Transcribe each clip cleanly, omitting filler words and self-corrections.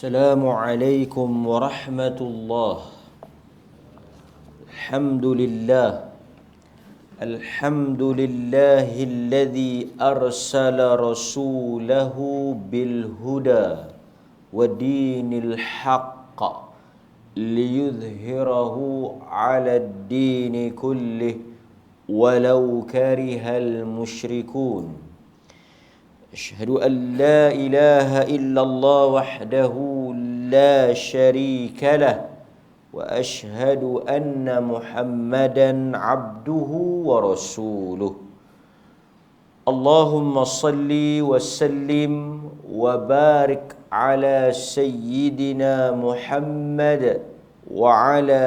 السلام عليكم ورحمة الله. الحمد لله الذي أرسل رسوله بالهدى ودين الحق ليظهره على الدين كله ولو كره المشركون. أشهد أن لا إله إلا الله وحده لا شريك له وأشهد أن محمدا عبده ورسوله. اللهم صل وسلم وبارك على سيدنا محمد وعلى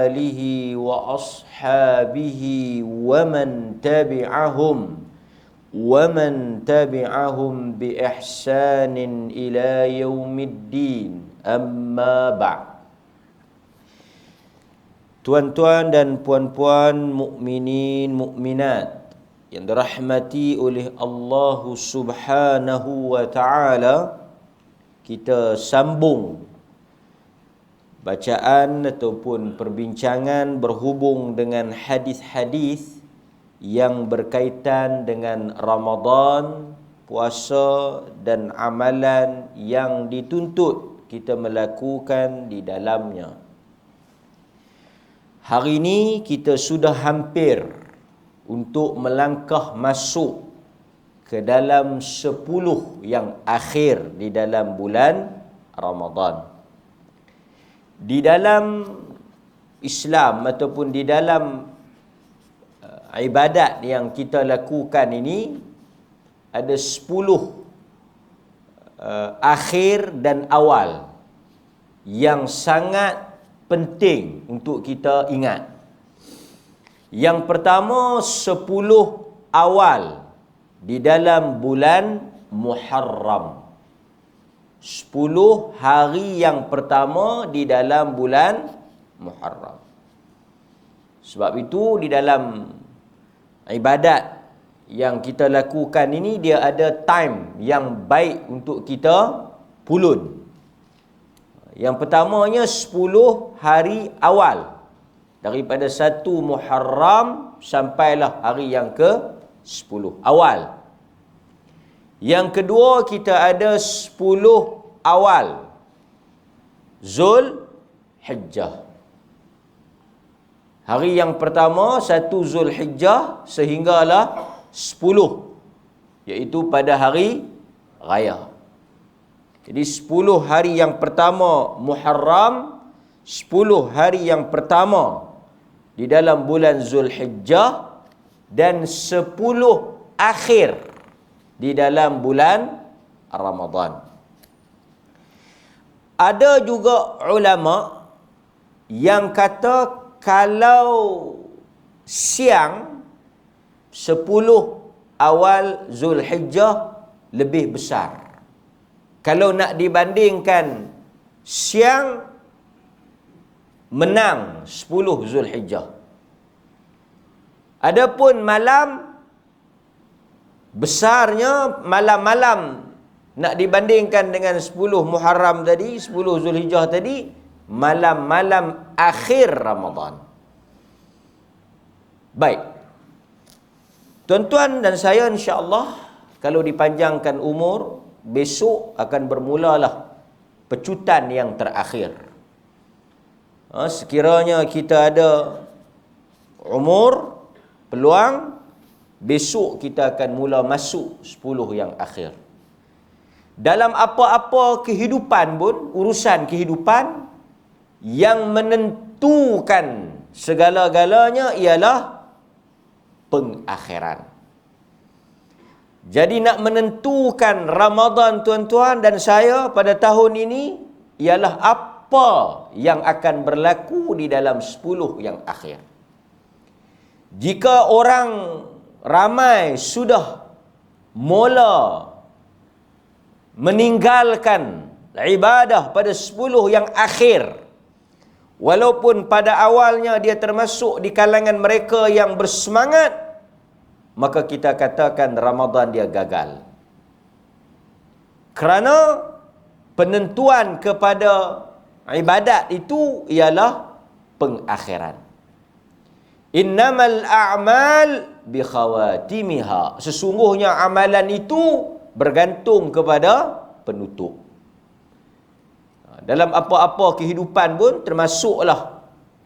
آله وأصحابه ومن تبعهم بإحسان إلى يوم الدين. أما بعد. Tuan-tuan dan puan-puan mukminin mukminat yang dirahmati oleh Allah Subhanahu wa taala, kita sambung bacaan ataupun perbincangan berhubung dengan hadis-hadis yang berkaitan dengan Ramadan, puasa dan amalan yang dituntut kita melakukan di dalamnya. Hari ini kita sudah hampir untuk melangkah masuk ke dalam 10 yang akhir di dalam bulan Ramadan. Di dalam Islam ataupun di dalam ibadat yang kita lakukan ini ada 10 akhir dan awal yang sangat penting untuk kita ingat. Yang pertama, 10 awal di dalam bulan Muharram. 10 hari yang pertama di dalam bulan Muharram. Sebab itu di dalam ibadat yang kita lakukan ini, dia ada time yang baik untuk kita pulun. Yang pertamanya 10 hari awal daripada 1 Muharram sampailah hari yang ke-10 awal. Yang kedua, kita ada 10 awal Zulhijjah. Hari yang pertama 1 Zulhijjah sehinggalah 10, iaitu pada hari raya. Jadi 10 hari yang pertama Muharram, 10 hari yang pertama di dalam bulan Zulhijjah, dan 10 akhir di dalam bulan Ramadan. Ada juga ulama yang kata kalau siang 10 awal Zulhijjah lebih besar. Kalau nak dibandingkan siang, menang 10 Zulhijjah. Adapun malam, besarnya malam-malam nak dibandingkan dengan 10 Muharram tadi, 10 Zulhijjah tadi, malam-malam akhir Ramadan. Baik. Tuan-tuan dan saya, insya-Allah kalau dipanjangkan umur, besok akan bermulalah pecutan yang terakhir. Sekiranya kita ada umur, peluang, besok kita akan mula masuk 10 yang akhir. Dalam apa-apa kehidupan pun, urusan kehidupan, yang menentukan segala-galanya ialah pengakhiran. Jadi nak menentukan Ramadan tuan-tuan dan saya pada tahun ini ialah apa yang akan berlaku di dalam 10 yang akhir. Jika orang ramai sudah mula meninggalkan ibadah pada 10 yang akhir, walaupun pada awalnya dia termasuk di kalangan mereka yang bersemangat, maka kita katakan Ramadan dia gagal. Kerana penentuan kepada ibadat itu ialah pengakhiran. Innamal a'mal bi khawatimiha. Sesungguhnya amalan itu bergantung kepada penutup. Dalam apa-apa kehidupan pun termasuklah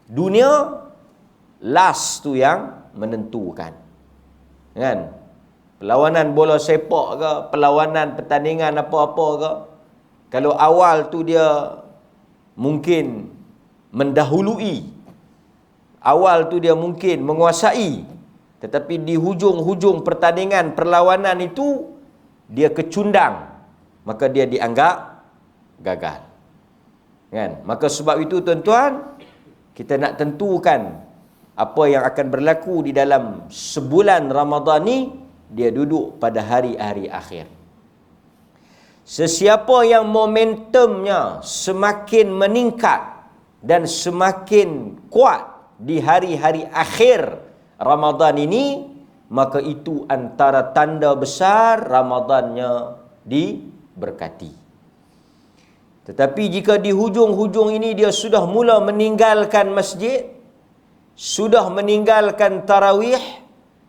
dunia, last tu yang menentukan. Kan? Perlawanan bola sepak ke, perlawanan pertandingan apa-apa ke, kalau awal tu dia mungkin mendahului, awal tu dia mungkin menguasai, tetapi di hujung-hujung pertandingan perlawanan itu dia kecundang, maka dia dianggap gagal. Kan? Maka sebab itu tuan-tuan, kita nak tentukan apa yang akan berlaku di dalam sebulan Ramadan ni, dia duduk pada hari-hari akhir. Sesiapa yang momentumnya semakin meningkat dan semakin kuat di hari-hari akhir Ramadan ini, maka itu antara tanda besar Ramadannya diberkati. Tetapi jika di hujung-hujung ini dia sudah mula meninggalkan masjid, sudah meninggalkan tarawih,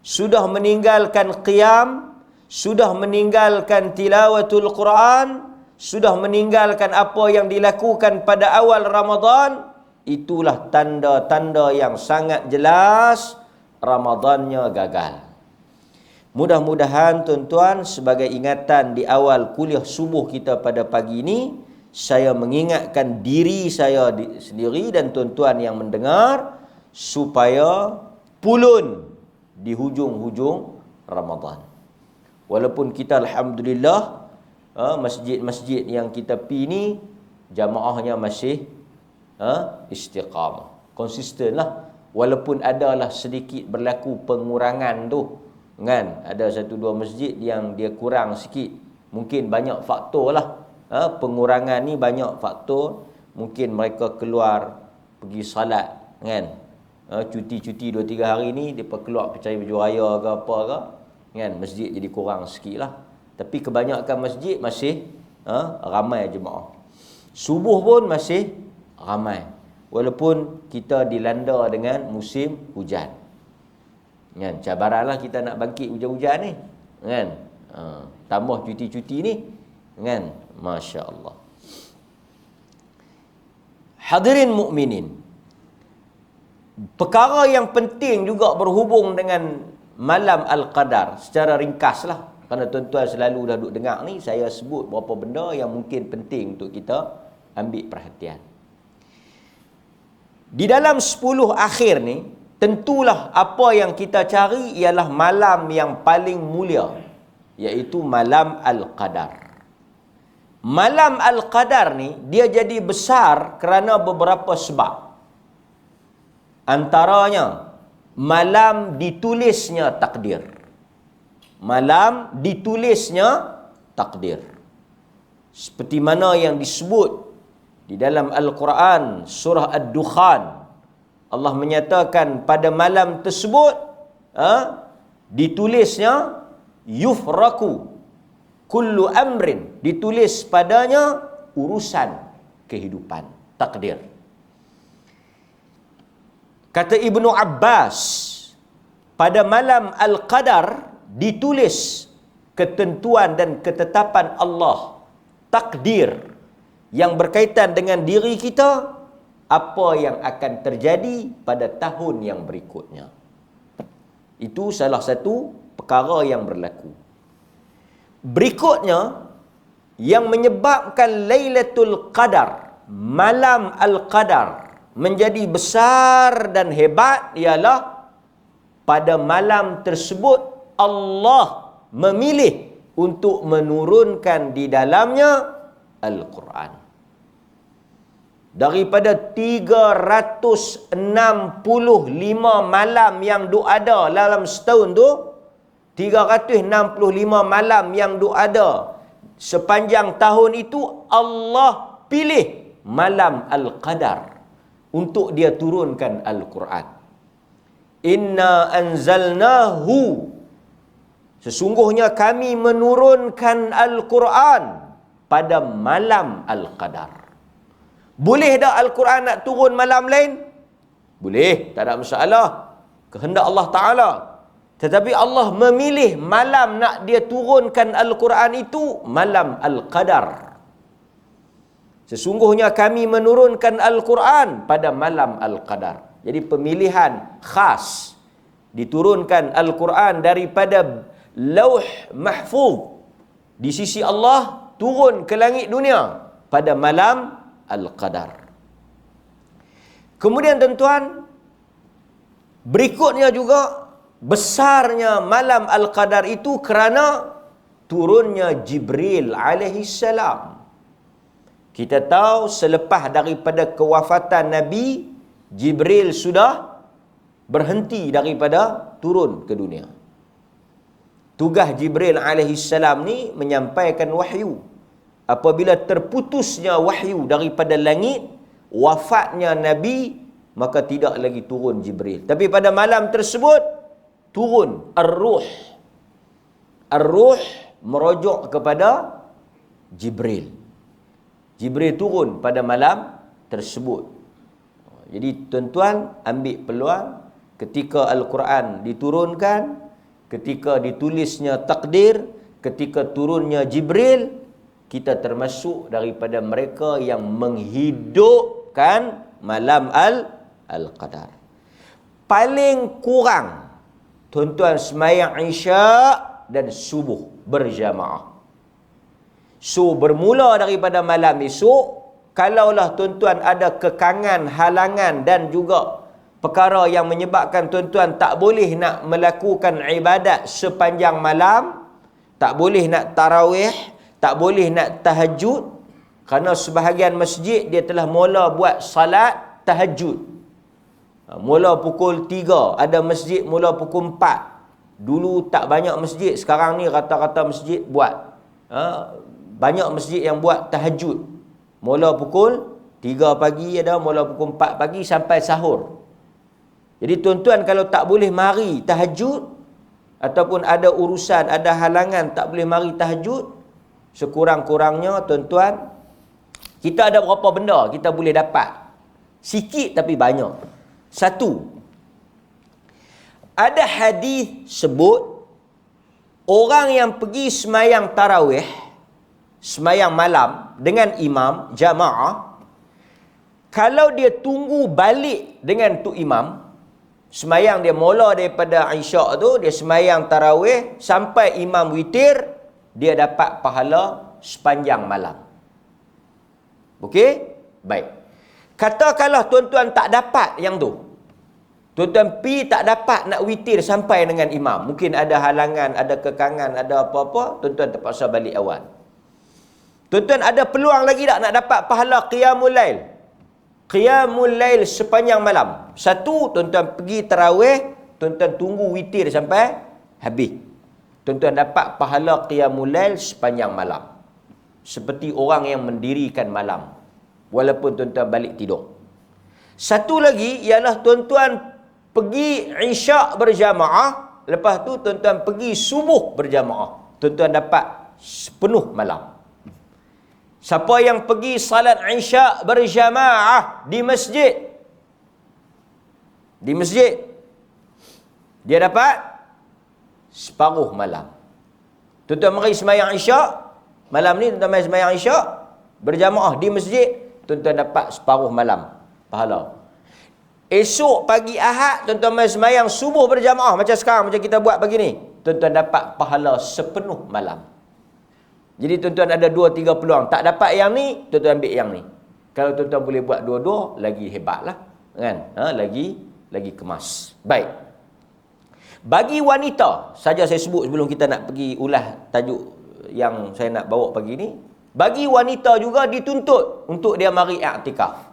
sudah meninggalkan qiyam, sudah meninggalkan tilawatul Quran, sudah meninggalkan apa yang dilakukan pada awal Ramadan, itulah tanda-tanda yang sangat jelas Ramadannya gagal. Mudah-mudahan tuan-tuan, sebagai ingatan di awal kuliah subuh kita pada pagi ini, saya mengingatkan diri saya sendiri dan tuan-tuan yang mendengar supaya pulun di hujung-hujung Ramadan. Walaupun kita alhamdulillah masjid-masjid yang kita pergi ni jamaahnya masih istiqamah, konsisten lah. Walaupun adalah sedikit berlaku pengurangan tu, kan? Ada satu dua masjid yang dia kurang sikit. Mungkin banyak faktor lah. Pengurangan ni banyak faktor. Mungkin mereka keluar pergi salat, kan? Cuti-cuti 2-3 hari ni dia keluar percaya baju raya ke apa ke, kan? Masjid jadi kurang sikit lah. Tapi kebanyakan masjid masih ramai jemaah. Subuh pun masih ramai, walaupun kita dilanda dengan musim hujan, kan? Cabaranlah kita nak bangkit hujan-hujan ni, kan? Tambah cuti-cuti ni, kan? Masya Allah. Hadirin mukminin, perkara yang penting juga berhubung dengan malam Al-Qadar secara ringkaslah, kerana tuan-tuan selalu dah duk dengar ni, saya sebut beberapa benda yang mungkin penting untuk kita ambil perhatian. Di dalam 10 akhir ni, tentulah apa yang kita cari ialah malam yang paling mulia, iaitu malam Al-Qadar. Malam Al-Qadar ni dia jadi besar kerana beberapa sebab. Antaranya, malam ditulisnya takdir. Malam ditulisnya takdir. Seperti mana yang disebut di dalam Al-Quran surah Ad-Dukhan, Allah menyatakan pada malam tersebut ditulisnya yufraku kullu amrin, ditulis padanya urusan kehidupan, takdir. Kata Ibnu Abbas, pada malam Al-Qadar ditulis ketentuan dan ketetapan Allah, takdir yang berkaitan dengan diri kita, apa yang akan terjadi pada tahun yang berikutnya. Itu salah satu perkara yang berlaku. Berikutnya, yang menyebabkan Lailatul Qadar, malam Al-Qadar, menjadi besar dan hebat ialah pada malam tersebut Allah memilih untuk menurunkan di dalamnya Al-Quran. Daripada 365 malam yang ada dalam setahun tu, 365 malam yang ada sepanjang tahun itu, Allah pilih malam Al-Qadar untuk dia turunkan Al-Quran. Inna anzalnahu, sesungguhnya kami menurunkan Al-Quran pada malam Al-Qadar. Boleh tak Al-Quran nak turun malam lain? Boleh, tak ada masalah. Kehendak Allah Ta'ala. Tetapi Allah memilih malam nak dia turunkan Al-Quran itu malam Al-Qadar. Sesungguhnya kami menurunkan Al-Quran pada malam Al-Qadar. Jadi pemilihan khas diturunkan Al-Quran daripada Lauh Mahfuz di sisi Allah turun ke langit dunia pada malam Al-Qadar. Kemudian tuan-tuan, berikutnya juga besarnya malam Al-Qadar itu kerana turunnya Jibril alaihi salam. Kita tahu selepas daripada kewafatan Nabi, Jibril sudah berhenti daripada turun ke dunia. Tugas Jibril alaihi salam ni menyampaikan wahyu. Apabila terputusnya wahyu daripada langit, wafatnya Nabi, maka tidak lagi turun Jibril. Tapi pada malam tersebut turun Ar-Ruh. Ar-Ruh merujuk kepada Jibril. Jibril turun pada malam tersebut. Jadi tuan-tuan ambil peluang ketika Al-Quran diturunkan, ketika ditulisnya takdir, ketika turunnya Jibril, kita termasuk daripada mereka yang menghidupkan malam Al-Qadar. Paling kurang tuan-tuan semayang Isyak dan subuh berjamaah. So bermula daripada malam esok, kalaulah tuan-tuan ada kekangan, halangan dan juga perkara yang menyebabkan tuan-tuan tak boleh nak melakukan ibadat sepanjang malam, tak boleh nak tarawih, tak boleh nak tahajud, kerana sebahagian masjid dia telah mula buat salat tahajud. Mula pukul 3, ada masjid mula pukul 4. Dulu tak banyak masjid, sekarang ni rata-rata masjid buat. Banyak masjid yang buat tahajud. Mula pukul 3 pagi ada, mula pukul 4 pagi sampai sahur. Jadi tuan-tuan kalau tak boleh mari tahajud, ataupun ada urusan, ada halangan tak boleh mari tahajud, sekurang-kurangnya tuan-tuan, kita ada berapa benda kita boleh dapat. Sikit tapi banyak. Satu, ada hadis sebut orang yang pergi semayang tarawih, semayang malam dengan imam jamaah, kalau dia tunggu balik dengan tu imam, semayang dia mula daripada Isyak tu, dia semayang tarawih sampai imam witir, dia dapat pahala sepanjang malam. Okey? Baik. Katakanlah tuan-tuan tak dapat yang tu. Tuan-tuan pi tak dapat nak witir sampai dengan imam. Mungkin ada halangan, ada kekangan, ada apa-apa, tuan-tuan terpaksa balik awal. Tuan-tuan ada peluang lagi tak nak dapat pahala qiyamul lail? Qiyamul lail sepanjang malam. Satu, tuan-tuan pergi tarawih, tuan-tuan tunggu witir sampai habis. Tuan-tuan dapat pahala qiyamul lail sepanjang malam. Seperti orang yang mendirikan malam, walaupun tuan-tuan balik tidur. Satu lagi ialah tuan-tuan pergi Isyak berjamaah, lepas tu tuan-tuan pergi subuh berjamaah. Tuan-tuan dapat sepenuh malam. Siapa yang pergi salat Isyak berjamaah di masjid, dia dapat separuh malam. Tuan-tuan mari semayang Isyak, malam ni tuan-tuan mari semayang Isyak berjamaah di masjid, tuan-tuan dapat separuh malam pahala. Esok pagi Ahad, tuan-tuan mari semayang subuh berjamaah macam sekarang, macam kita buat pagi ni, tuan-tuan dapat pahala sepenuh malam. Jadi tuan-tuan ada 2-3 peluang. Tak dapat yang ni, tuan-tuan ambil yang ni. Kalau tuan-tuan boleh buat dua-dua, lagi hebatlah, kan? Lagi kemas. Baik. Bagi wanita, saja saya sebut sebelum kita nak pergi ulas tajuk yang saya nak bawa pagi ni. Bagi wanita juga dituntut untuk dia mari i'tikaf.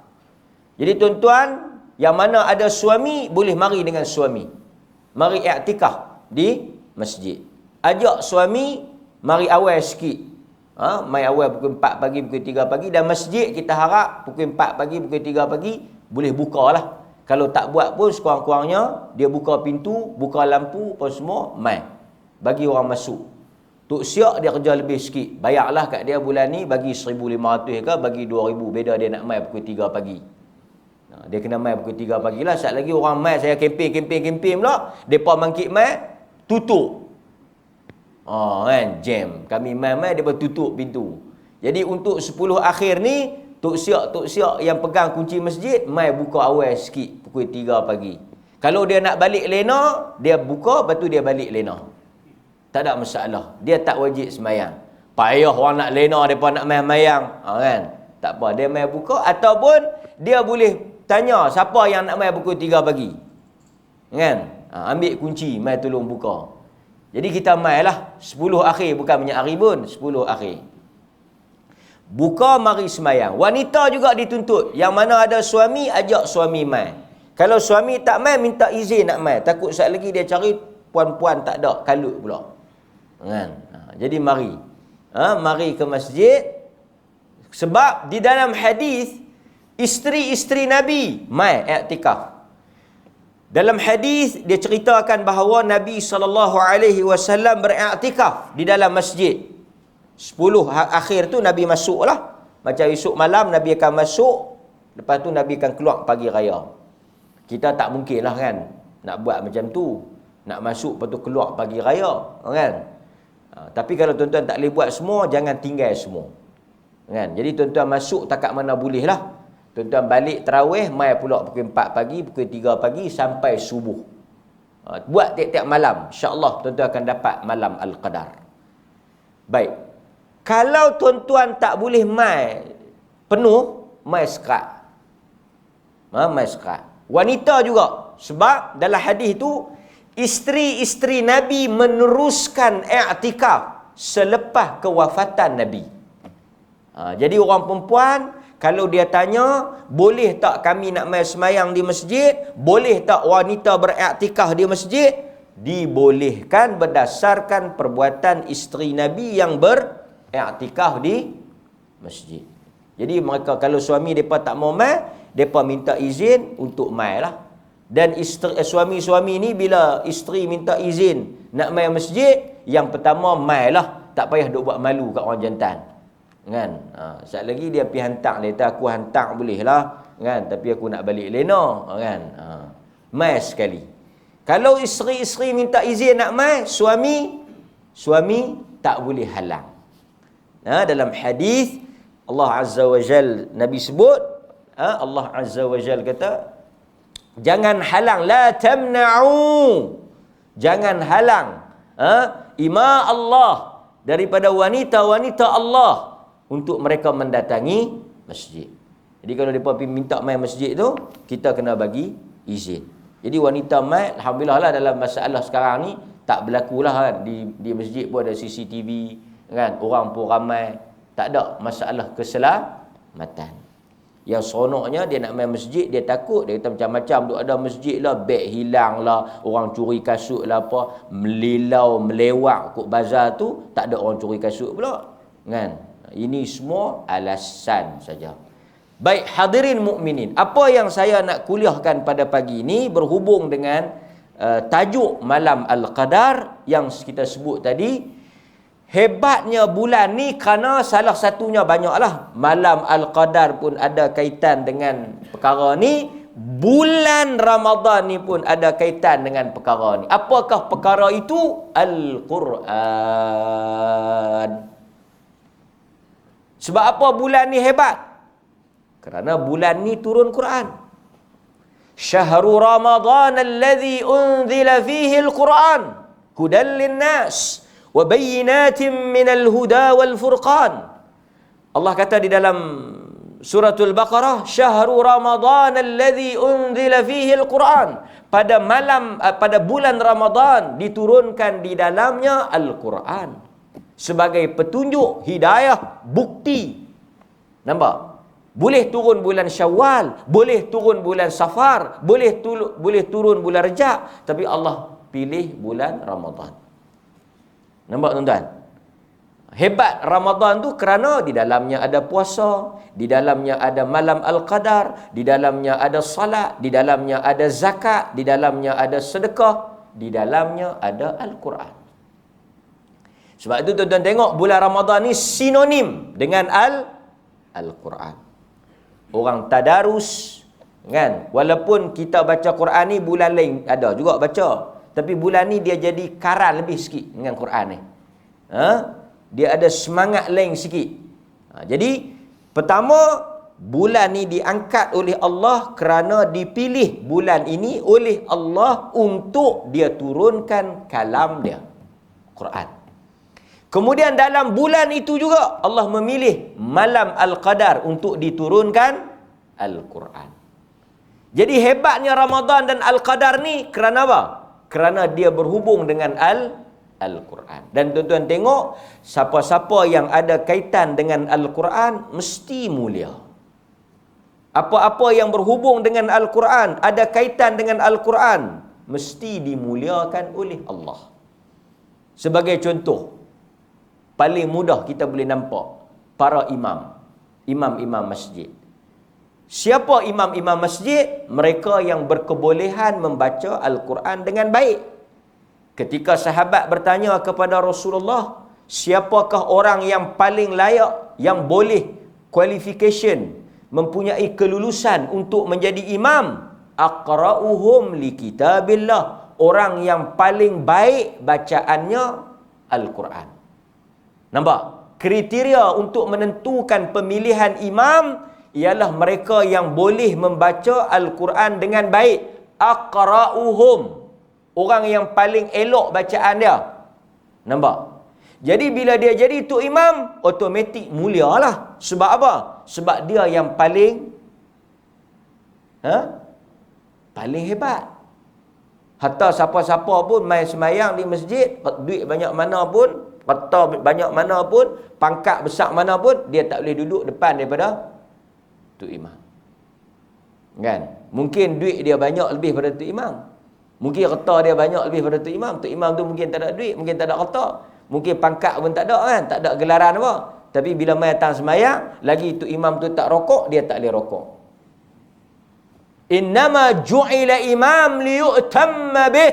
Jadi tuan-tuan, yang mana ada suami, boleh mari dengan suami. Mari i'tikaf di masjid. Ajak suami, mari awal sikit. Mai awal pukul 4 pagi, pukul 3 pagi. Dan masjid kita harap pukul 4 pagi, pukul 3 pagi boleh buka lah. Kalau tak buat pun sekurang-kurangnya dia buka pintu, buka lampu pun semua, mai. Bagi orang masuk. Tok Siak dia kerja lebih sikit. Bayarlah kat dia bulan ni bagi 1,500 ke bagi 2,000. Beda dia nak mai pukul 3 pagi. Dia kena mai pukul 3 pagi lah. Sat lagi orang mai saya kempen pula. Depa bangkit mai tutup. Kan jam. Kami mai depa tutup pintu. Jadi untuk 10 akhir ni Tok Siak yang pegang kunci masjid mai buka awal sikit pukul 3 pagi. Kalau dia nak balik lena, dia buka lepas tu dia balik lena. Tak ada masalah. Dia tak wajib sembahyang. Payah orang nak lena depa nak mai sembahyang. Kan? Tak apa, dia mai buka ataupun dia boleh tanya siapa yang nak mai pukul 3 pagi. Kan? Ambil kunci, mai tolong buka. Jadi kita mai lah 10 akhir, bukan banyak hari pun, 10 akhir. Buka mari sembahyang. Wanita juga dituntut. Yang mana ada suami, ajak suami mai. Kalau suami tak mai, minta izin nak mai. Takut saat lagi dia cari puan-puan tak ada, kalut pula. Kan? Jadi mari. Mari ke masjid. Sebab di dalam hadis isteri-isteri Nabi mai i'tikaf. Dalam hadis dia ceritakan bahawa Nabi SAW beriktikaf di dalam masjid. 10 akhir tu Nabi masuk lah. Macam esok malam Nabi akan masuk. Lepas tu Nabi akan keluar pagi raya. Kita tak mungkin lah kan nak buat macam tu. Nak masuk lepas tu keluar pagi raya. Kan? Tapi kalau tuan-tuan tak boleh buat semua, jangan tinggal semua. Kan? Jadi tuan-tuan masuk takat mana boleh lah. Tuan-tuan balik tarawih, mai pula pukul 4 pagi, pukul 3 pagi sampai subuh. Buat tiap-tiap malam. InsyaAllah tuan-tuan akan dapat malam Al-Qadar. Baik. Kalau tuan-tuan tak boleh mai penuh, mai sekat. Mai sekat. Wanita juga. Sebab dalam hadis tu, isteri-isteri Nabi meneruskan i'tikaf selepas kewafatan Nabi. Jadi orang perempuan, kalau dia tanya, boleh tak kami nak mai semayang di masjid? Boleh tak wanita beriktikaf di masjid? Dibolehkan berdasarkan perbuatan isteri Nabi yang beriktikaf di masjid. Jadi mereka kalau suami mereka tak mau mai, mereka minta izin untuk mai lah. Dan suami-suami ni bila isteri minta izin nak mai masjid, yang pertama mai lah. Tak payah duk buat malu kat orang jantan. Kan? Sekali lagi dia pergi hantar, dia kata aku hantar boleh lah. Kan? Tapi aku nak balik lena. Kan? Mai sekali. Kalau isteri-isteri minta izin nak mai, suami tak boleh halang. Dalam hadis Allah Azza wa Jal, Nabi sebut, Allah Azza wa Jal kata, jangan halang, la tamna'u. Jangan halang ima Allah daripada wanita-wanita Allah untuk mereka mendatangi masjid. Jadi kalau mereka minta mai masjid tu, kita kena bagi izin. Jadi wanita mai, alhamdulillah lah dalam masalah sekarang ni tak berlaku lah kan. Di masjid pun ada CCTV kan, orang pun ramai, tak ada masalah keselamatan. Yang seronoknya dia nak main masjid, dia takut, dia kata macam-macam duk ada masjid lah, beg hilang lah, orang curi kasut lah apa, melilau, melewak kot bazar tu, tak ada orang curi kasut pula. Kan? Ini semua alasan saja. Baik hadirin mukminin, apa yang saya nak kuliahkan pada pagi ini berhubung dengan tajuk malam Al-Qadar yang kita sebut tadi. Hebatnya bulan ni kerana salah satunya banyaklah. Malam Al-Qadar pun ada kaitan dengan perkara ni. Bulan Ramadan ni pun ada kaitan dengan perkara ni. Apakah perkara itu? Al-Quran. Sebab apa bulan ni hebat? Kerana bulan ni turun Quran. Syahrul Ramadan alladhi unzila fihi al-Quran hudan lin-nas wa bayyinatin minal huda wal furqan. Allah kata di dalam suratul Baqarah, Syahrul Ramadan alladhi unzila fihi al-Quran. Pada bulan Ramadan diturunkan di dalamnya Al-Quran sebagai petunjuk, hidayah, bukti. Nampak? Boleh turun bulan Syawal, boleh turun bulan Safar, boleh turun bulan Rejab, tapi Allah pilih bulan Ramadan. Nampak tuan-tuan? Hebat Ramadan tu kerana di dalamnya ada puasa, di dalamnya ada malam Al-Qadar, di dalamnya ada salat, di dalamnya ada zakat, di dalamnya ada sedekah, di dalamnya ada Al-Quran. Sebab itu tuan-tuan tengok bulan Ramadan ni sinonim dengan Al-Quran. Orang tadarus, kan? Walaupun kita baca Quran ni bulan lain ada juga baca, tapi bulan ni dia jadi karal lebih sikit dengan Quran ni. Dia ada semangat lain sikit. Jadi pertama, bulan ni diangkat oleh Allah kerana dipilih bulan ini oleh Allah untuk dia turunkan kalam dia, Quran. Kemudian dalam bulan itu juga Allah memilih malam Al-Qadar untuk diturunkan Al-Quran. Jadi hebatnya Ramadan dan Al-Qadar ni kerana apa? Kerana dia berhubung dengan Al-Quran. Dan tuan-tuan tengok, siapa-siapa yang ada kaitan dengan Al-Quran mesti mulia. Apa-apa yang berhubung dengan Al-Quran, ada kaitan dengan Al-Quran, mesti dimuliakan oleh Allah. Sebagai contoh, paling mudah kita boleh nampak para imam-imam masjid. Siapa imam-imam masjid? Mereka yang berkebolehan membaca Al-Quran dengan baik. Ketika sahabat bertanya kepada Rasulullah, siapakah orang yang paling layak, yang boleh qualification, mempunyai kelulusan untuk menjadi imam? Aqra'uhum li kitabillah. Orang yang paling baik bacaannya Al-Quran. Nampak? Kriteria untuk menentukan pemilihan imam ialah mereka yang boleh membaca Al-Quran dengan baik. Aqra'uhum. Orang yang paling elok bacaan dia. Nampak? Jadi bila dia jadi tu imam, automatik mulia lah. Sebab apa? Sebab dia yang paling paling hebat. Hatta siapa-siapa pun main semayang di masjid, duit banyak mana pun, harta banyak mana pun, pangkat besar mana pun, dia tak boleh duduk depan daripada tu imam. Kan? Mungkin duit dia banyak lebih pada tu imam. Mungkin harta dia banyak lebih pada tu imam. Tu imam tu mungkin tak ada duit, mungkin tak ada harta. Mungkin pangkat pun tak ada kan, tak ada gelaran apa. Tapi bila mai datang semayang, lagi tu imam tu tak rokok, dia tak boleh rokok. Innama ju'ila imam liyu'tamma bih.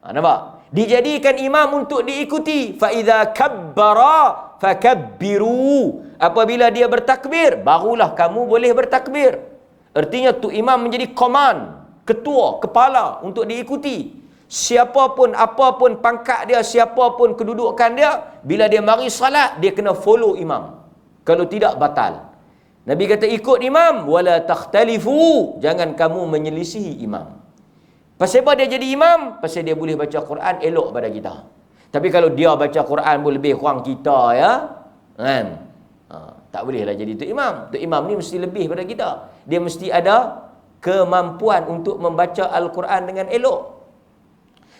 Nampak? Dijadikan imam untuk diikuti. Fa idza kabbara fakabbiru. Apabila dia bertakbir, barulah kamu boleh bertakbir. Artinya tu imam menjadi command, ketua, kepala untuk diikuti. Siapapun, apapun pangkat dia, siapapun kedudukan dia, bila dia mari salat, dia kena follow imam. Kalau tidak, batal. Nabi kata ikut imam, wala takhtalifu, jangan kamu menyelisihi imam. Pasal apa dia jadi imam? Pasal dia boleh baca Quran elok pada kita. Tapi kalau dia baca Quran pun lebih kurang kita, ya, kan? Tak bolehlah jadi tu imam. Tu imam ni mesti lebih pada kita. Dia mesti ada kemampuan untuk membaca Al-Quran dengan elok.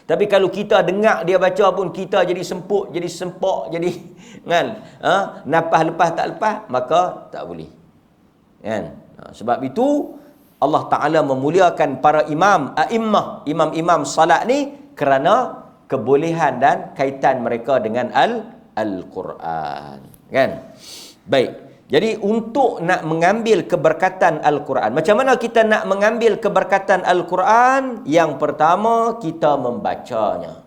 Tapi kalau kita dengar dia baca pun kita jadi semput, jadi sempak, jadi kan, napas lepas tak lepas, maka tak boleh. Kan? Sebab itu Allah Ta'ala memuliakan para imam, a'immah, imam-imam salat ni kerana kebolehan dan kaitan mereka dengan Al-Quran. Kan? Baik. Jadi untuk nak mengambil keberkatan Al-Quran, macam mana kita nak mengambil keberkatan Al-Quran? Yang pertama, kita membacanya.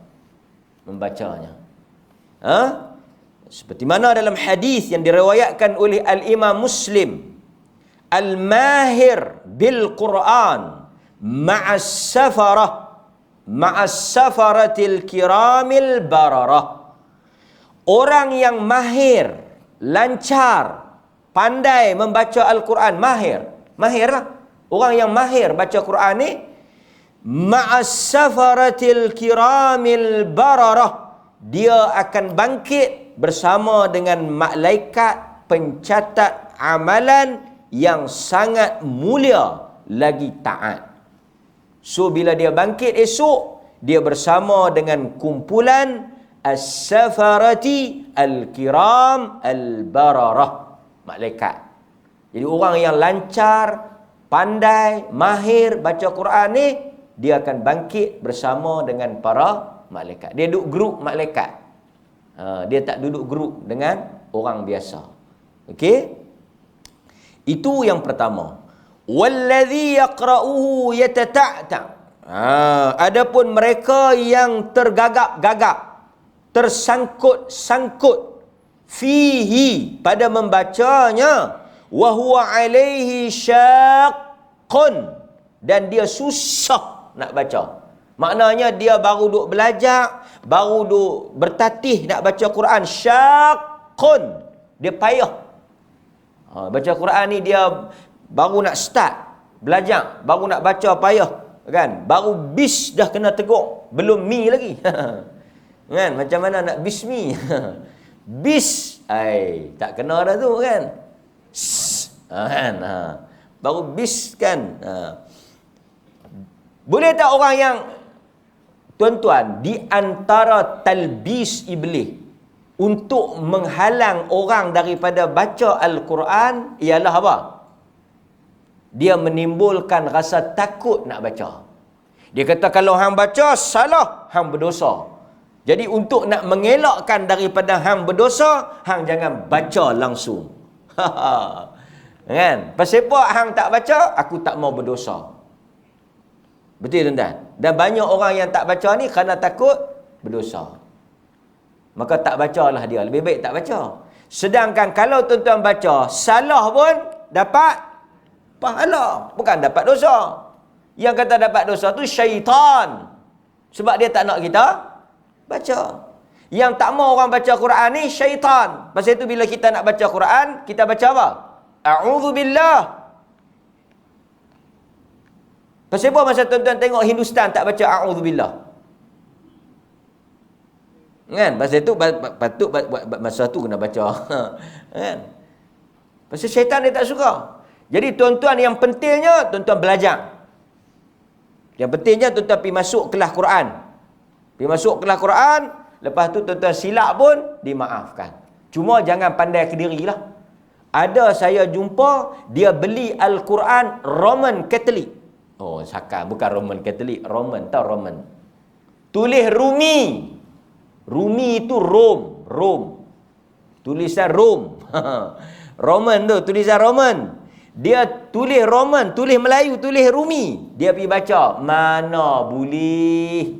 Seperti mana dalam hadis yang diriwayatkan oleh Al-Imam Muslim, Al-Mahir bil-Quran ma'as safaratil kiramil bararah. Orang yang mahir, lancar, pandai membaca Al-Quran, mahir lah. Orang yang mahir baca Quran ni, ma'as safaratil kiramil bararah, dia akan bangkit bersama dengan malaikat pencatat amalan yang sangat mulia lagi taat. So bila dia bangkit esok, dia bersama dengan kumpulan as-safarati al-kiram al-bararah, malaikat. Jadi orang yang lancar, pandai, mahir baca Quran ni, dia akan bangkit bersama dengan para malaikat. Dia duduk grup malaikat. Dia tak duduk grup dengan orang biasa. Okey? Itu yang pertama. Wallazi yaqra'uhu yatata'ta. Adapun mereka yang tergagap-gagap, tersangkut-sangkut fihi pada membacanya, wa huwa alaihi syaqqun, dan dia susah nak baca. Maknanya dia baru duk belajar, baru duk bertatih nak baca Quran. Syaqqun, dia payah. Baca Quran ni dia baru nak start belajar, baru nak baca payah, kan? Baru bis dah kena teguk, belum mi lagi. Kan? Macam mana nak bismi? Bis, tak kena dah tu, kan? Kan? Baru bis, kan? Boleh tak orang yang, tuan-tuan, di antara talbis iblis untuk menghalang orang daripada baca Al-Quran ialah apa? Dia menimbulkan rasa takut nak baca. Dia kata kalau hang baca salah, hang berdosa. Jadi untuk nak mengelakkan daripada hang berdosa, hang jangan baca langsung. Kan? Pasal apa hang tak baca? Aku tak mau berdosa. Betul, tuan-tuan? Dan banyak orang yang tak baca ni kerana takut berdosa. Maka tak bacalah dia. Lebih baik tak baca. Sedangkan kalau tuan-tuan baca, salah pun dapat pahala, bukan dapat dosa. Yang kata dapat dosa tu syaitan. Sebab dia tak nak kita baca. Yang tak mau orang baca Quran ni syaitan. Pasal itu bila kita nak baca Quran, kita baca apa? A'udzubillah. Pasal apa masa tuan-tuan tengok Hindustan tak baca a'udzubillah? Kan? Pasal itu patut masa tu kena baca. Kan? Pasal syaitan dia tak suka. Jadi tuan-tuan, yang pentingnya tuan-tuan belajar. Yang pentingnya tuan-tuan pergi masuk kelas Quran. Pergi masuk kelas Quran, lepas tu tuan-tuan silap pun dimaafkan. Cuma jangan pandai ke diri lah. Ada saya jumpa, dia beli Al-Quran Roman Catholic. Oh, sakar, bukan Roman Catholic, Roman, tahu Roman. Tulis Rumi. Rumi itu Rom. Tulisan Rom. Roman tu, tulisan Roman. Dia tulis Roman, tulis Melayu, tulis Rumi. Dia pergi baca, mana boleh.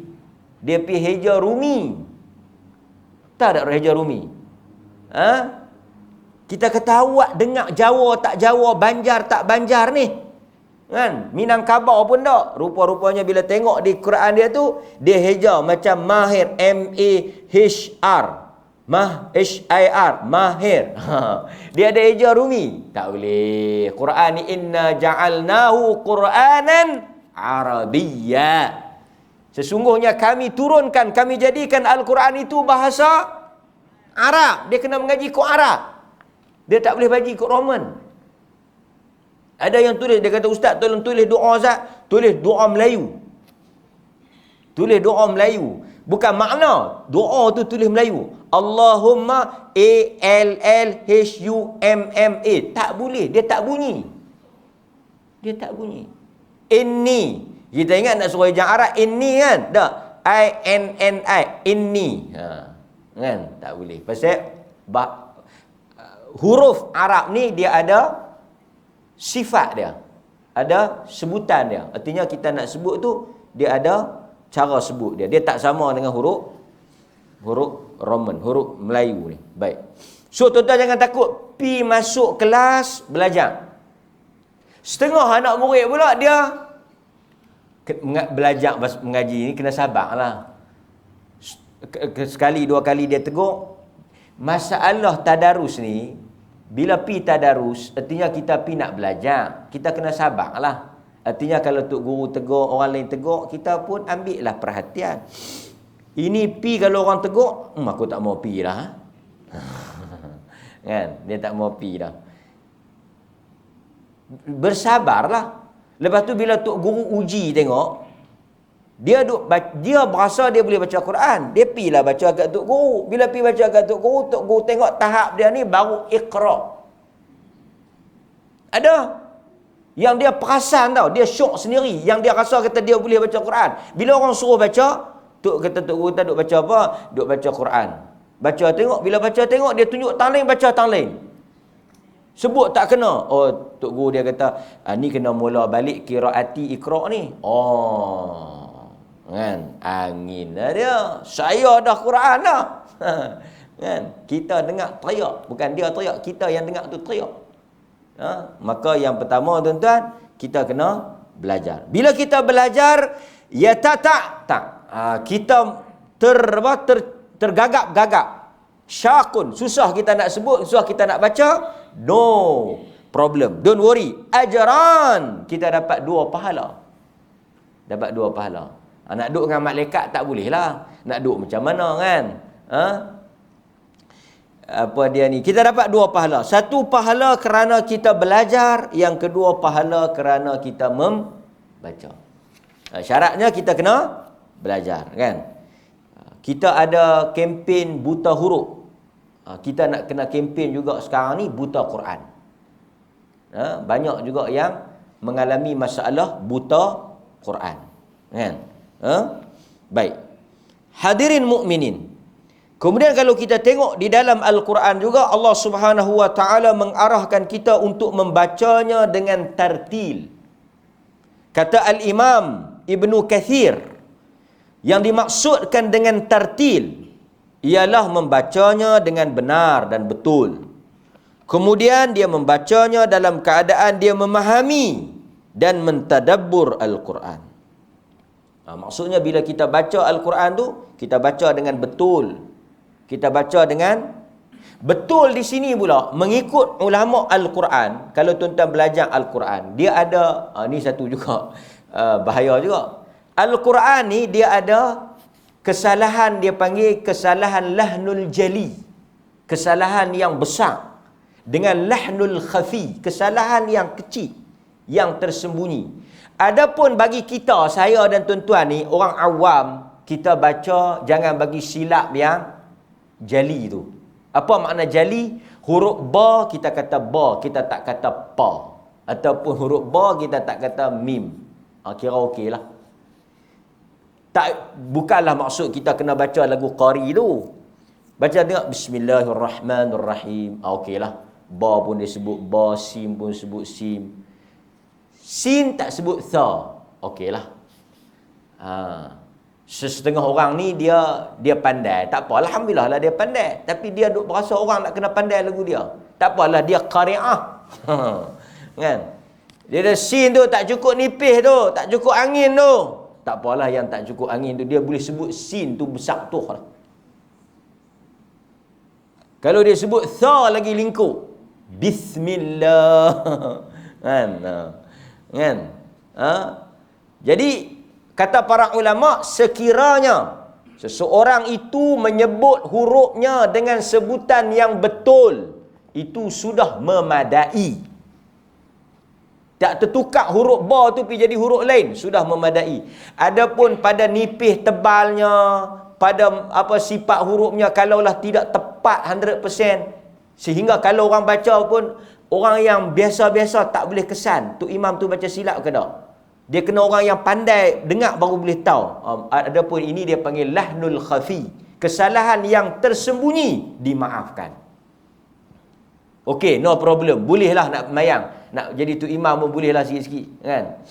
Dia pergi heja Rumi. Tak ada heja Rumi. Kita kata awak dengar Jawa tak Jawa, Banjar tak Banjar ni. Kan? Minangkabau pun tak. Rupa-rupanya bila tengok di Quran dia tu, dia heja macam Mahir, M-A-H-R. H-I-R, Mahir. Dia ada eja Rumi. Tak boleh. Quran ni inna ja'alnahu Qur'anan Arabiyya. Sesungguhnya kami turunkan, kami jadikan Al-Quran itu bahasa Arab. Dia kena mengaji kod Arab. Dia tak boleh bagi kod Roman. Ada yang tulis, dia kata, Ustaz tolong tulis doa Zat, tulis doa Melayu. Tulis doa Melayu. Bukan makna. Doa tu tulis Melayu. Allahumma A-L-L-H-U-M-M-A. Tak boleh. Dia tak bunyi. Dia tak bunyi. Inni. Kita ingat nak suruh hijab Arab. Inni kan? Tak. I-N-N-I. Inni. Kan? Tak boleh. Pasal huruf Arab ni dia ada sifat dia. Ada sebutan dia. Artinya kita nak sebut tu, dia ada cara sebut dia. Dia tak sama dengan huruf Roman, huruf Melayu ni. Baik. So tuan-tuan jangan takut. Pi masuk kelas belajar. Setengah anak murid pula dia belajar mengaji ni kena sabar lah. Sekali dua kali dia tegur. Masalah tadarus ni, bila pi tadarus, artinya kita pi nak belajar. Kita kena sabar lah. Artinya kalau Tok Guru tegur, orang lain tegur, kita pun ambil lah perhatian. Ini pi kalau orang tegur, aku tak mau pi lah. Kan? Dia tak mau pi dah. Bersabarlah. Lepas tu bila Tok Guru uji tengok, dia berasa dia boleh baca Quran. Dia pi lah baca kat Tok Guru. Bila pi baca kat Tok Guru tengok tahap dia ni baru Iqra. Ada yang dia perasan tau, dia syok sendiri, yang dia rasa kata dia boleh baca Quran. Bila orang suruh baca, Tok Guru tak duk baca apa? Duk baca Quran. Baca tengok, bila baca tengok dia tunjuk tang lain, baca tang lain. Sebut tak kena. Oh, Tok Guru dia kata, ni kena mula balik qiraati Iqra ni. Oh. Kan? Angin lah dia. Saya dah Quran dah. Kan? Kita dengar teriak. Bukan dia teriak, kita yang dengar tu teriak. Maka yang pertama tuan-tuan, kita kena belajar. Bila kita belajar, ya tak. Kita tergagap-gagap. Syakun, susah kita nak sebut, susah kita nak baca. No problem. Don't worry. Ajaran. Kita dapat 2 pahala. Dapat 2 pahala. Nak duduk dengan malaikat tak boleh lah. Nak duduk macam mana kan? Apa dia ni? Kita dapat 2 pahala. 1 pahala kerana kita belajar. Yang kedua pahala kerana kita membaca. Syaratnya kita kena belajar kan? Kita ada kempen buta huruf. Kita nak kena kempen juga sekarang ni buta Quran. Banyak juga yang mengalami masalah buta Quran kan? Baik. Hadirin mukminin. Kemudian kalau kita tengok di dalam Al-Quran juga, Allah Subhanahu wa taala mengarahkan kita untuk membacanya dengan tartil. Kata Al-Imam Ibnu Kathir, yang dimaksudkan dengan tartil ialah membacanya dengan benar dan betul. Kemudian dia membacanya dalam keadaan dia memahami dan mentadabbur Al-Quran. Maksudnya bila kita baca Al-Quran tu, kita baca dengan betul. Kita baca dengan betul di sini pula, mengikut ulama Al-Quran. Kalau tuan-tuan belajar Al-Quran, dia ada, ni satu juga bahaya juga. Al-Quran ni dia ada kesalahan, dia panggil kesalahan lahnul jali. Kesalahan yang besar. Dengan lahnul khafi, kesalahan yang kecil, yang tersembunyi. Adapun bagi kita, saya dan tuan-tuan ni, orang awam, kita baca jangan bagi silap yang jali tu. Apa makna jali? Huruf ba kita kata ba, kita tak kata pa. Ataupun huruf ba kita tak kata mim. Kira okey lah. Bukanlah maksud kita kena baca lagu qari tu. Baca tengok Bismillahirrahmanirrahim. Okey lah. Ba pun disebut ba, sim pun sebut sim. Sin tak sebut tha. Okey lah. Setengah orang ni dia pandai. Tak apa, alhamdulillah lah dia pandai. Tapi dia duk berasa orang nak kena pandai lagu dia. Tak apalah, dia qari'ah. Kan? Dia ada sin tu tak cukup nipis tu, tak cukup angin tu. Tak apalah yang tak cukup angin tu, dia boleh sebut sin tu besar tu lah. Kalau dia sebut tha lagi lingkup. Bismillah. Kan? Jadi kata para ulama, sekiranya seseorang itu menyebut hurufnya dengan sebutan yang betul, itu sudah memadai. Tak tertukar huruf ba tu pergi jadi huruf lain, sudah memadai. Adapun pada nipis tebalnya, pada sifat hurufnya, kalaulah tidak tepat 100%, sehingga kalau orang baca pun, orang yang biasa-biasa tak boleh kesan tu imam tu baca silap ke tak. Dia kena orang yang pandai dengar baru boleh tahu. Adapun ini dia panggil lahnul khafi. Kesalahan yang tersembunyi dimaafkan. Okey, no problem. Bolehlah nak mayang. Nak jadi tu imam pun bolehlah sikit-sikit. Kan?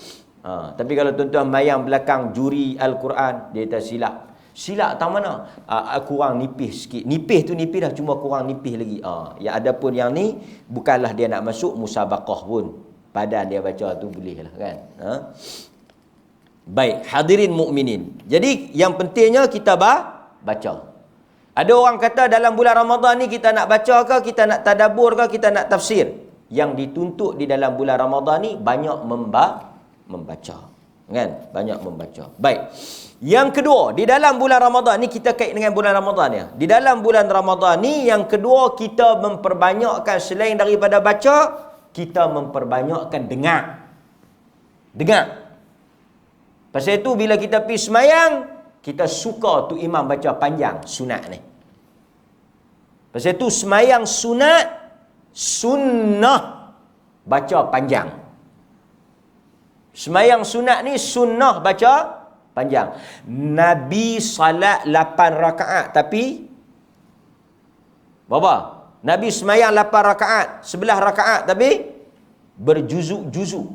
Tapi kalau tuan-tuan mayang belakang juri Al-Quran, dia tak silap. Silap tak mana? Kurang nipis sikit. Nipis tu nipis dah, cuma kurang nipis lagi. Ya, adapun yang ni, bukanlah dia nak masuk musabaqah pun. Padan dia baca tu boleh lah kan. Baik, hadirin mukminin. Jadi yang pentingnya kita baca. Ada orang kata dalam bulan Ramadan ni kita nak baca ke, kita nak tadabbur ke, kita nak tafsir. Yang dituntut di dalam bulan Ramadan ni banyak membaca. Kan? Banyak membaca. Baik. Yang kedua, di dalam bulan Ramadan ni, kita kait dengan bulan Ramadan ya. Di dalam bulan Ramadan ni, yang kedua kita memperbanyakkan selain daripada baca, kita memperbanyakkan dengar. Pasal itu bila kita pergi semayang, kita suka tu imam baca panjang sunat ni. Pasal itu semayang sunnah baca panjang. Semayang sunat ni sunnah baca panjang. Nabi salat 8 rakaat tapi berapa? Nabi semayang 8 rakaat, 11 rakaat tapi berjuzuk-juzuk.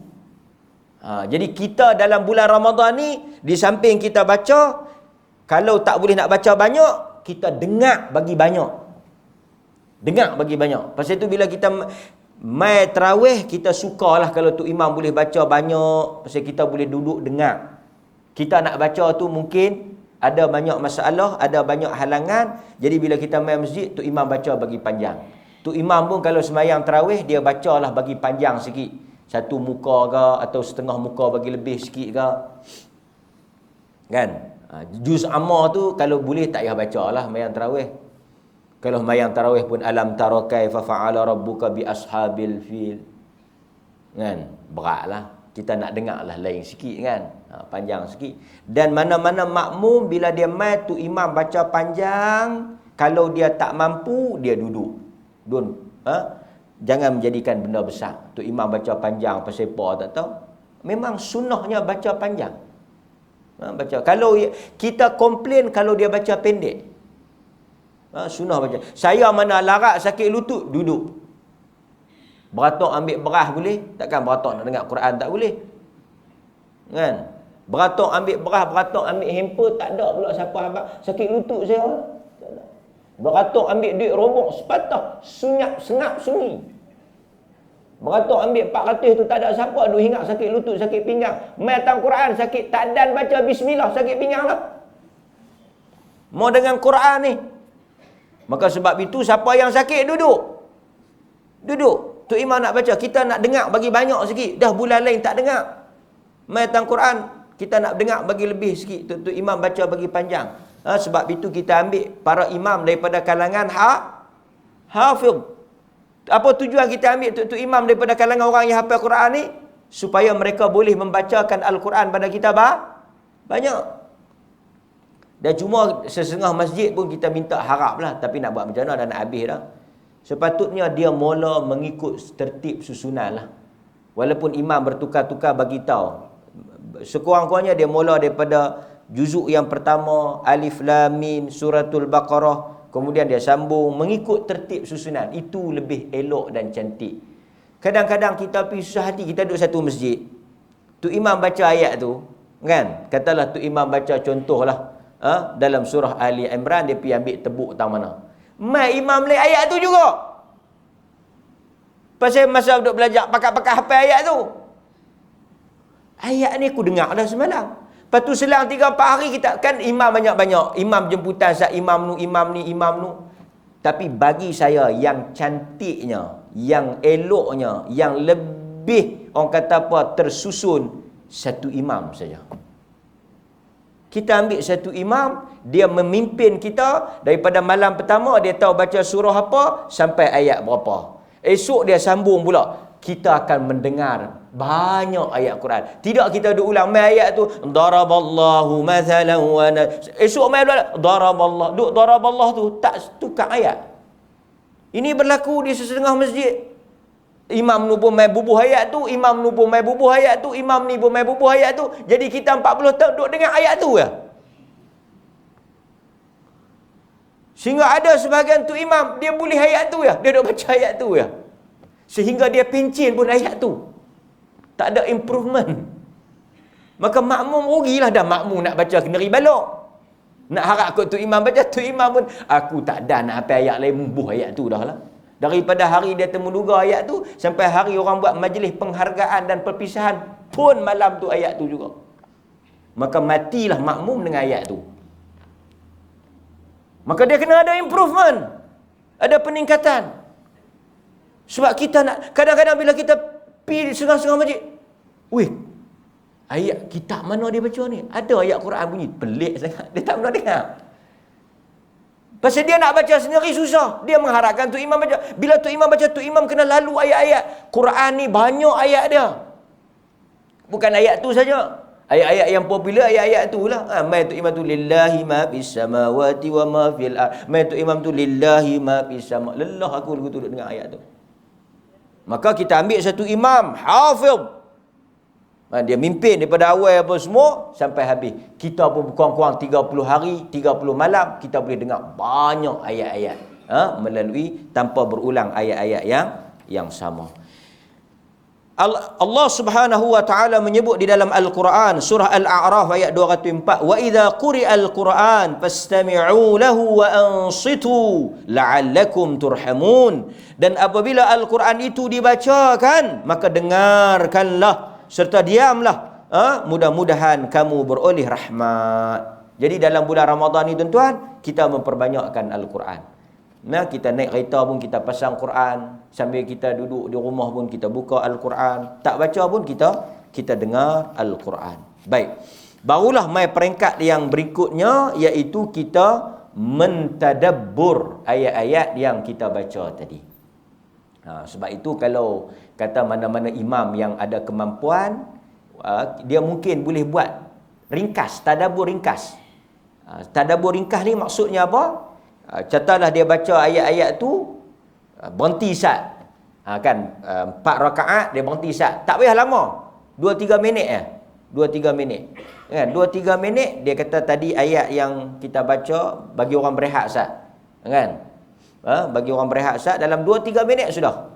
Jadi kita dalam bulan Ramadan ni, di samping kita baca, kalau tak boleh nak baca banyak, kita dengar bagi banyak. Dengar bagi banyak. Pasal tu bila kita mai tarawih, kita sukalah kalau tu imam boleh baca banyak, pasal kita boleh duduk dengar. Kita nak baca tu mungkin ada banyak masalah, ada banyak halangan. Jadi bila kita main masjid, tu imam baca bagi panjang. Tu imam pun kalau sembahyang tarawih, dia bacalah bagi panjang sikit. Satu muka ke, atau setengah muka bagi lebih sikit ke. Kan? Juz amma tu kalau boleh tak payah baca lah sembahyang tarawih. Kalau sembahyang tarawih pun alam tara kaifa fa'ala rabbuka bi ashabil fil. Kan? Beratlah. Kita nak dengar lah lain sikit kan. Panjang sikit. Dan mana-mana makmum bila dia mai tu imam baca panjang, kalau dia tak mampu, dia duduk. Jangan menjadikan benda besar. Tu imam baca panjang pasal apa tak tahu. Memang sunnahnya baca panjang. Baca. Kalau kita komplain kalau dia baca pendek. Sunnah baca. Saya mana larat sakit lutut, duduk. Beratok ambil berah boleh? Takkan beratok nak dengar Quran tak boleh? Kan? Beratok ambil berah, beratok ambil hamper, tak ada pula siapa abang sakit lutut saya. Tak ada. Beratok ambil duit robok sepatah, sengap sunyi. Beratok ambil 400 tu tak ada siapa duk hingat sakit lutut, sakit pinggang. Mai datang Quran sakit takdan baca bismillah sakit pinggang lah. Mau dengan Quran ni. Maka sebab itu siapa yang sakit duduk. Duduk. Tu imam nak baca, kita nak dengar bagi banyak sikit. Dah bulan lain tak dengar. Mai datang Quran, kita nak dengar bagi lebih sikit. Tu imam baca bagi panjang. Sebab itu kita ambil para imam daripada kalangan hafiz. Apa tujuan kita ambil tu imam daripada kalangan orang yang hafal Quran ni? Supaya mereka boleh membacakan Al-Quran pada kita banyak. Dan cuma sesengah masjid pun kita minta harap lah. Tapi nak buat macam mana dah nak habis dah. Sepatutnya dia mula mengikut tertib susunan lah. Walaupun imam bertukar-tukar bagi tahu. Sekurang-kurangnya dia mula daripada juzuk yang pertama, Alif Lam Mim, Suratul Baqarah. Kemudian dia sambung mengikut tertib susunan. Itu lebih elok dan cantik. Kadang-kadang kita pergi susah hati, kita duduk satu masjid. Tu imam baca ayat tu. Kan? Katalah tu imam baca contohlah. Dalam surah Ali Imran, dia pergi ambil tebuk tang mana. Mai imam lain ayat tu juga. Pasal masa duduk belajar pakat-pakat hafal ayat tu. Ayat ni aku dengar dah semalam. Lepas tu selang 3-4 hari kita kan imam banyak-banyak. Imam jemputan sat imam nu. Tapi bagi saya yang cantiknya, yang eloknya, yang lebih orang kata apa tersusun satu imam saja. Kita ambil satu imam, dia memimpin kita daripada malam pertama, dia tahu baca surah apa sampai ayat berapa. Esok dia sambung pula. Kita akan mendengar banyak ayat Quran. Tidak kita duk ulang mai ayat tu daraballahu mathalan wa esok mai pula daraballah. Duk daraballah tu tak tukar ayat. Ini berlaku di setengah masjid. Imam nu pun mai bubuh ayat tu, imam nu pun mai bubuh ayat tu, imam ni pun mai bubuh ayat tu. Jadi kita 40 tahun duduk dengar ayat tu ya. Sehingga ada sebahagian tu imam, dia boleh ayat tu ya. Dia duduk baca ayat tu ya. Sehingga dia pencin pun ayat tu. Tak ada improvement. Maka makmum rugilah dah makmum nak baca kenari balok. Nak harap kot tu imam baca, tu imam pun aku tak ada nak apa ayat lain, bubuh ayat tu dah lah. Daripada hari dia temuduga ayat tu sampai hari orang buat majlis penghargaan dan perpisahan pun malam tu ayat tu juga. Maka matilah makmum dengan ayat tu. Maka dia kena ada improvement. Ada peningkatan. Sebab kita nak, kadang-kadang bila kita pergi di setengah-setengah masjid, weh, ayat kitab mana dia baca ni? Ada ayat Quran bunyi, pelik sangat. Dia tak pernah dengar. Pasal dia nak baca sendiri susah. Dia mengharapkan tu imam baca. Bila tu imam baca, tu imam kena lalu ayat-ayat. Quran ni banyak ayat dia. Bukan ayat tu saja. Ayat-ayat yang popular, ayat-ayat tu lah. Mai tu imam tu lillahi ma fis samawati wa ma fil ard. Mai tu imam tu lillahi ma fis sama. Lelah aku duduk dengar ayat tu. Maka kita ambil satu imam hafiz. Dia mimpin daripada awal apa semua sampai habis. Kita pun kurang-kurang 30 hari, 30 malam, kita boleh dengar banyak ayat-ayat. Melalui tanpa berulang ayat-ayat yang sama. Allah Subhanahu wa taala menyebut di dalam Al-Quran surah Al-A'raf ayat 204, wa idza quri'al Quran fastami'u lahu wa ansitu la'allakum turhamun. Dan apabila Al-Quran itu dibacakan, maka dengarkanlah serta diamlah, mudah-mudahan kamu beroleh rahmat. Jadi dalam bulan Ramadan ni tuan-tuan, kita memperbanyakkan Al-Quran. Nah, kita naik kereta pun kita pasang Quran, sambil kita duduk di rumah pun kita buka Al-Quran, tak baca pun kita dengar Al-Quran. Baik. Barulah mai peringkat yang berikutnya, iaitu kita mentadabbur ayat-ayat yang kita baca tadi. Sebab itu kalau kata mana-mana imam yang ada kemampuan, dia mungkin boleh buat ringkas, tadabbur ringkas. Tadabbur ringkas ni maksudnya apa? Contohlah dia baca ayat-ayat tu, berhenti sat. Kan 4 rakaat dia berhenti sat. Tak payah lama. 2-3 minit 2-3 minit. Kan 2-3 minit dia kata tadi ayat yang kita baca bagi orang berehat sat. Kan? Bagi orang berehat sat dalam 2-3 minit sudah.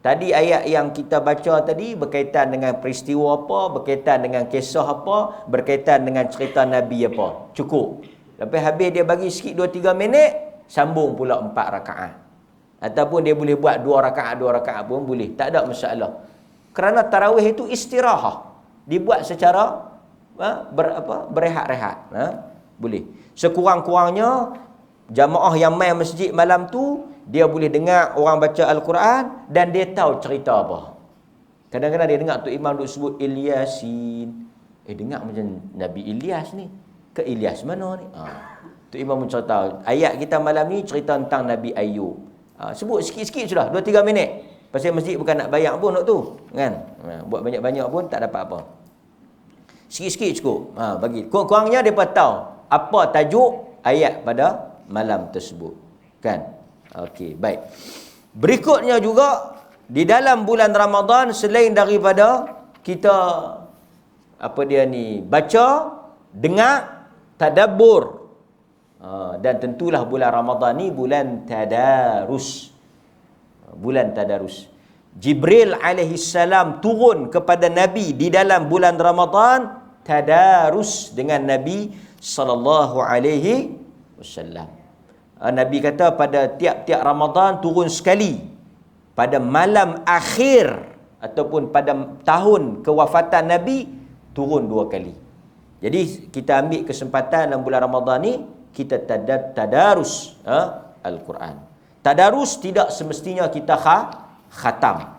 Tadi ayat yang kita baca tadi berkaitan dengan peristiwa apa, berkaitan dengan kisah apa, berkaitan dengan cerita Nabi apa. Cukup. Lepas habis dia bagi sikit 2-3 minit, sambung pula 4 rakaat. Ataupun dia boleh buat 2 rakaat pun boleh. Tak ada masalah. Kerana tarawih itu istirahah. Dibuat secara berehat-rehat. Boleh. Sekurang-kurangnya, jamaah yang main masjid malam tu, dia boleh dengar orang baca Al-Quran dan dia tahu cerita apa. Kadang-kadang dia dengar tu imam duk sebut Ilyasin. Dengar macam Nabi Ilyas ni. Ke Ilyas mana ni? Tu imam mencerita. Ayat kita malam ni cerita tentang Nabi Ayub. Sebut sikit-sikit sudah, 2-3 minit. Pasal masjid bukan nak bayar pun tu. Kan? Buat banyak-banyak pun tak dapat apa. Sikit-sikit cukup. Bagi. Kurang-kurangnya mereka tahu apa tajuk ayat pada malam tersebut. Kan? Okey, baik. Berikutnya juga, di dalam bulan Ramadan, selain daripada kita baca, dengar, tadabbur, dan tentulah bulan Ramadan ni bulan tadarus. Bulan tadarus. Jibril alaihi salam turun kepada Nabi di dalam bulan Ramadan, tadarus dengan Nabi sallallahu alaihi wasallam. Nabi kata pada tiap-tiap Ramadan turun sekali. Pada malam akhir ataupun pada tahun kewafatan Nabi turun 2 kali. Jadi kita ambil kesempatan dalam bulan Ramadan ni, kita tadarus Al-Quran. Tadarus tidak semestinya kita khatam.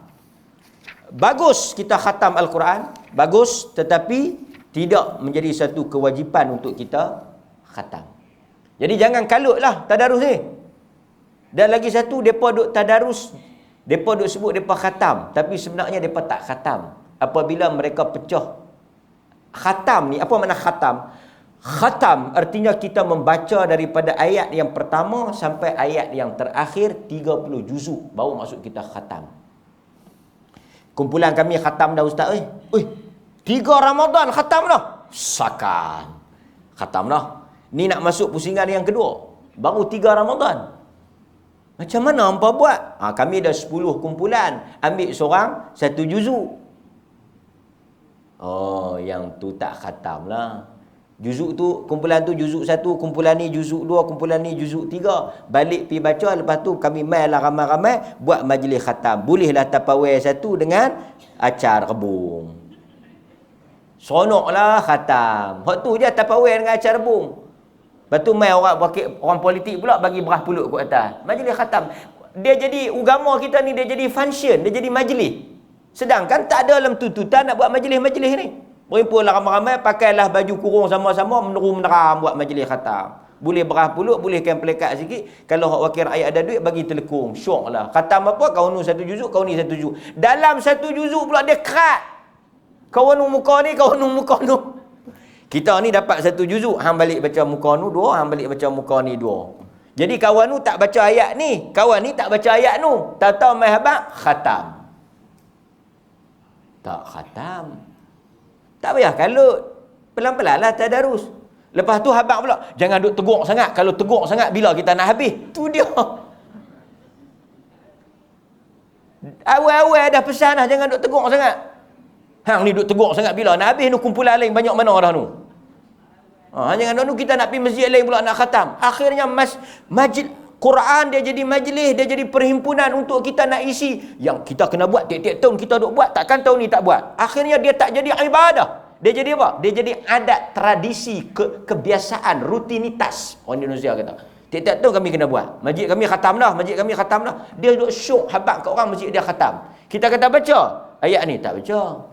Bagus kita khatam Al-Quran, bagus, tetapi tidak menjadi satu kewajipan untuk kita khatam. Jadi jangan kalutlah tadarus ni. Dan lagi satu, mereka duk tadarus, mereka duk sebut mereka khatam, tapi sebenarnya mereka tak khatam. Apabila mereka pecah khatam ni, apa makna khatam? Khatam artinya kita membaca daripada ayat yang pertama sampai ayat yang terakhir 30 juzuk, baru masuk kita khatam. Kumpulan kami khatam dah ustaz. 3 Ramadan khatam dah. Sakan. Khatam dah. Ni nak masuk pusingan yang kedua. Baru 3 Ramadan. Macam mana hampa buat? Kami ada 10 kumpulan. Ambil seorang 1 juzuk. Yang tu tak khatam lah. Juzuk tu, kumpulan tu juzuk 1, kumpulan ni juzuk 2, kumpulan ni juzuk 3. Balik pi baca, lepas tu kami main lah ramai-ramai buat majlis khatam. Bolehlah tapawai 1 dengan acar rebung. Seronoklah khatam. Hak tu je tapawai dengan acar rebung. Lepas tu main orang politik pula bagi berah pulut kat atas. Majlis khatam. Dia jadi agama kita ni, dia jadi function, dia jadi majlis. Sedangkan tak ada dalam tuntutan nak buat majlis-majlis ni. Berhimpunlah ramai-ramai, pakailah baju kurung sama-sama, meneram buat majlis khatam. Boleh berah pulut, boleh kain pelekat sikit. Kalau hak wakil rakyat ada duit, bagi telekung. Syok lah. Khatam apa? Kau nu 1 juzuk, kau ni 1 juzuk. Dalam 1 juzuk pula dia kerat. Kau nu muka ni, kau nu muka nu. Kita ni dapat 1 juzuk, hang balik baca muka nu 2, hang balik baca muka ni 2. Jadi kawan nu tak baca ayat ni, kawan ni tak baca ayat nu. Tahu-tahu mai habaq khatam. Tak khatam. Tak payah kalut. Pelan-pelan lah tadarus. Lepas tu habaq pula, jangan duk teguk sangat. Kalau teguk sangat, bila kita nak habis? Tu dia. Awal-awal dah pesan dah, jangan duk tegur sangat. Hang ni duk tegur sangat bila nak habis nu kumpulan lain banyak mana dah nu. Jangan nu kita nak pergi masjid lain pula nak khatam. Akhirnya majlis Quran dia jadi majlis, dia jadi perhimpunan untuk kita nak isi. Yang kita kena buat tiap-tiap tahun kita duk buat, takkan tahun ni tak buat. Akhirnya dia tak jadi ibadah. Dia jadi apa? Dia jadi adat, tradisi, kebiasaan, rutinitas. Orang Indonesia kata. Tiap-tiap tahun kami kena buat. Masjid kami khatam dah, masjid kami khatam dah. Dia duk syok habaq kat orang masjid dia khatam. Kita kata baca ayat ni, tak baca.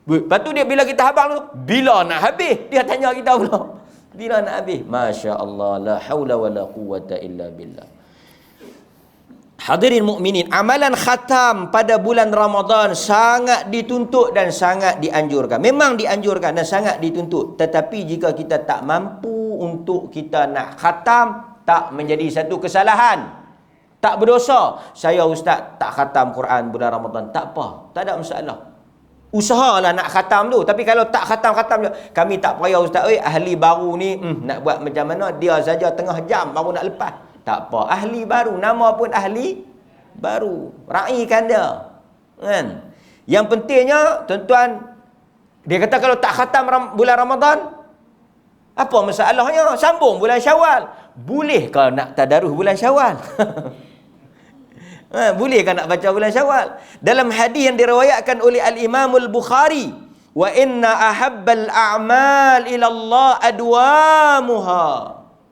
Lepas tu dia bila kita habaq tu, bila nak habis? Dia tanya kita pula. Bila nak habis? Masya Allah, la hawla wa la quwwata illa billah. Hadirin mukminin, amalan khatam pada bulan Ramadan sangat dituntut dan sangat dianjurkan. Memang dianjurkan dan sangat dituntut. Tetapi jika kita tak mampu untuk kita nak khatam, tak menjadi satu kesalahan. Tak berdosa. Saya ustaz tak khatam Quran bulan Ramadan. Tak apa, tak ada masalah. Usahalah nak khatam tu. Tapi kalau tak khatam-khatam je, kami tak payah ustaz. Ahli baru ni nak buat macam mana? Dia saja tengah jam baru nak lepas. Tak apa. Ahli baru. Nama pun ahli baru. Raikan dia. Kan? Yang pentingnya, tuan-tuan, dia kata kalau tak khatam bulan Ramadan, apa masalahnya? Sambung bulan Syawal. Boleh kalau nak tadarus bulan Syawal? Boleh kan nak baca bulan Syawal? Dalam hadis yang diriwayatkan oleh Al-Imam Al-Bukhari, wa inna ahabbal a'mal ila Allah adwamuha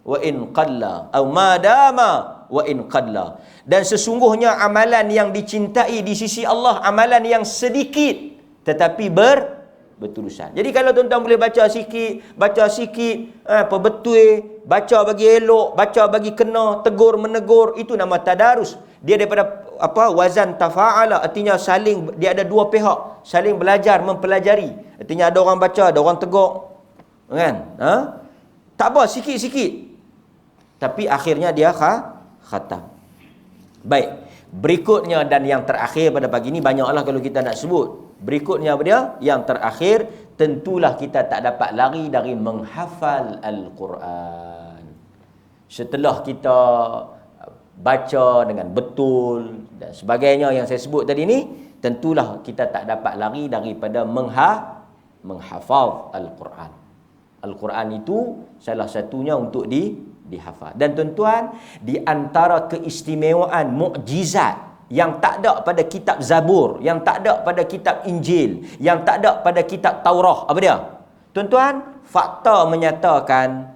wa in qalla aw madama wa in qalla. Dan sesungguhnya amalan yang dicintai di sisi Allah, amalan yang sedikit tetapi berterusan. Jadi kalau tuan-tuan boleh baca sikit, apa betul, baca bagi elok, baca bagi kena, tegur menegur, itu nama tadarus. Dia daripada wazan tafa'ala, artinya saling, dia ada dua pihak, saling belajar, mempelajari. Artinya ada orang baca, ada orang tegur. Kan? Tak apa, sikit-sikit. Tapi akhirnya dia khatam. Baik. Berikutnya dan yang terakhir pada pagi ini, banyaklah kalau kita nak sebut. Berikutnya apa dia? Yang terakhir, tentulah kita tak dapat lari dari menghafal Al-Quran. Setelah kita baca dengan betul dan sebagainya yang saya sebut tadi ni, tentulah kita tak dapat lari daripada menghafal Al-Quran. Al-Quran itu salah satunya untuk dihafal. Dan tuan-tuan, di antara keistimewaan mukjizat yang tak ada pada kitab Zabur, yang tak ada pada kitab Injil, yang tak ada pada kitab Taurah, apa dia? Tuan-tuan, fakta menyatakan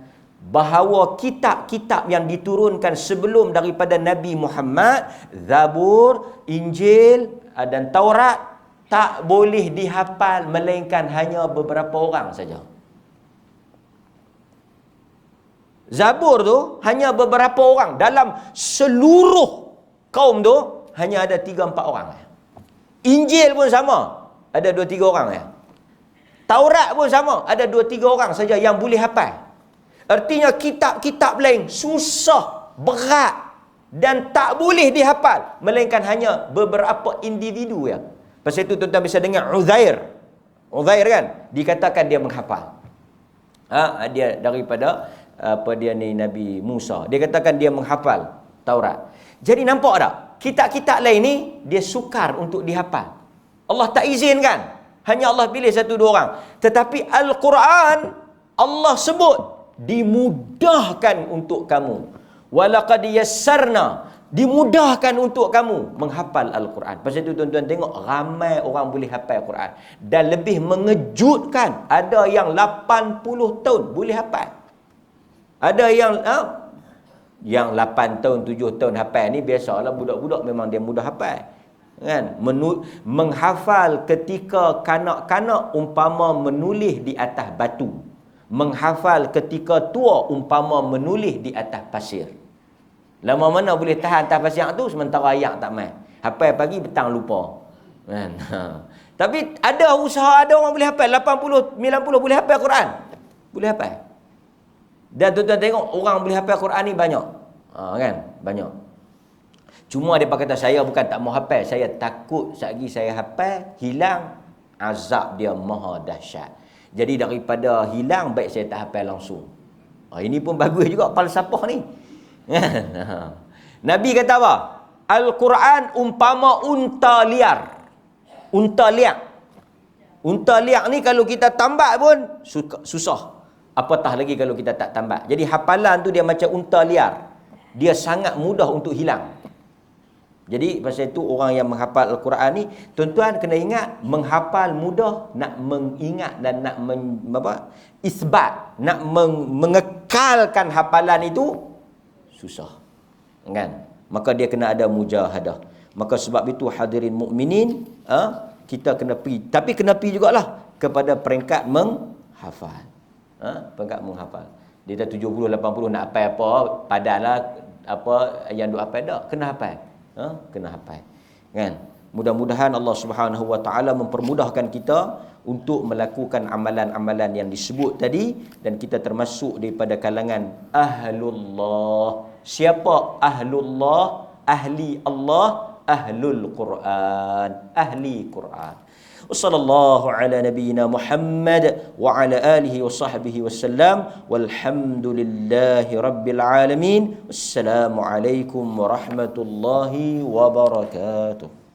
bahawa kitab-kitab yang diturunkan sebelum daripada Nabi Muhammad, Zabur, Injil dan Taurat, tak boleh dihafal melainkan hanya beberapa orang saja. Zabur tu hanya beberapa orang. Dalam seluruh kaum tu hanya ada 3-4 orang. Injil pun sama, ada 2-3 orang. Taurat pun sama, ada 2-3 orang saja yang boleh hafal. Artinya kitab-kitab lain susah, berat dan tak boleh dihafal melainkan hanya beberapa individu ya. Pasal itu tuan-tuan bisa dengar Uzair kan, dikatakan dia menghafal. Dia daripada dia ni Nabi Musa. Dia katakan dia menghafal Taurat. Jadi nampak tak? Kitab-kitab lain ni dia sukar untuk dihafal. Allah tak izinkan. Hanya Allah pilih 1-2 orang. Tetapi Al-Quran Allah sebut dimudahkan untuk kamu. Walaqad yassarna, dimudahkan untuk kamu menghafal Al-Quran. Pasal itu tuan-tuan tengok ramai orang boleh hafal Al-Quran. Dan lebih mengejutkan, ada yang 80 tahun boleh hafal. Ada yang 8 tahun, 7 tahun hafal ni biasalah, budak-budak memang dia mudah hafal. Kan? Menghafal ketika kanak-kanak umpama menulis di atas batu. Menghafal ketika tua umpama menulis di atas pasir. Lama mana boleh tahan atas pasir tu sementara ayat tak main. Hafal pagi petang lupa. Kan? Tapi ada usaha, ada orang boleh hafal 80, 90 boleh hafal Quran. Boleh hafal. Dan tuan-tuan tengok orang boleh hafal Quran ni banyak. Kan? Banyak. Cuma dia kata saya bukan tak mau hafal, saya takut selagi saya hafal hilang azab dia maha dahsyat. Jadi daripada hilang baik saya tak hafal langsung. Ini pun bagus juga falsafah ni. Nabi kata apa? Al-Quran umpama unta liar. Unta liar. Unta liar ni kalau kita tambak pun susah. Apatah lagi kalau kita tak tambak. Jadi hafalan tu dia macam unta liar. Dia sangat mudah untuk hilang. Jadi pasal itu orang yang menghafal Al-Quran ni, tuan-tuan kena ingat, menghafal mudah, nak mengingat dan nak isbat, nak mengekalkan hafalan itu susah. Kan? Maka dia kena ada mujahadah. Maka sebab itu hadirin mukminin, kita kena pergi, tapi kena pergi jugalah kepada peringkat menghafal. Peringkat menghafal. Dia dah 70 80 nak hafal apa, padanlah apa yang duk hafal dak, kena hafal. Kena hafal. Kan? Mudah-mudahan Allah Subhanahu wa taala mempermudahkan kita untuk melakukan amalan-amalan yang disebut tadi, dan kita termasuk daripada kalangan ahlullah. Siapa ahlullah? Ahli Allah, ahlul Quran, ahli Quran. Wassallallahu ala nabiyyina Muhammad wa ala alihi wa sahbihi wasallam, walhamdulillahi rabbil alamin. Wassalamu alaikum warahmatullahi wabarakatuh.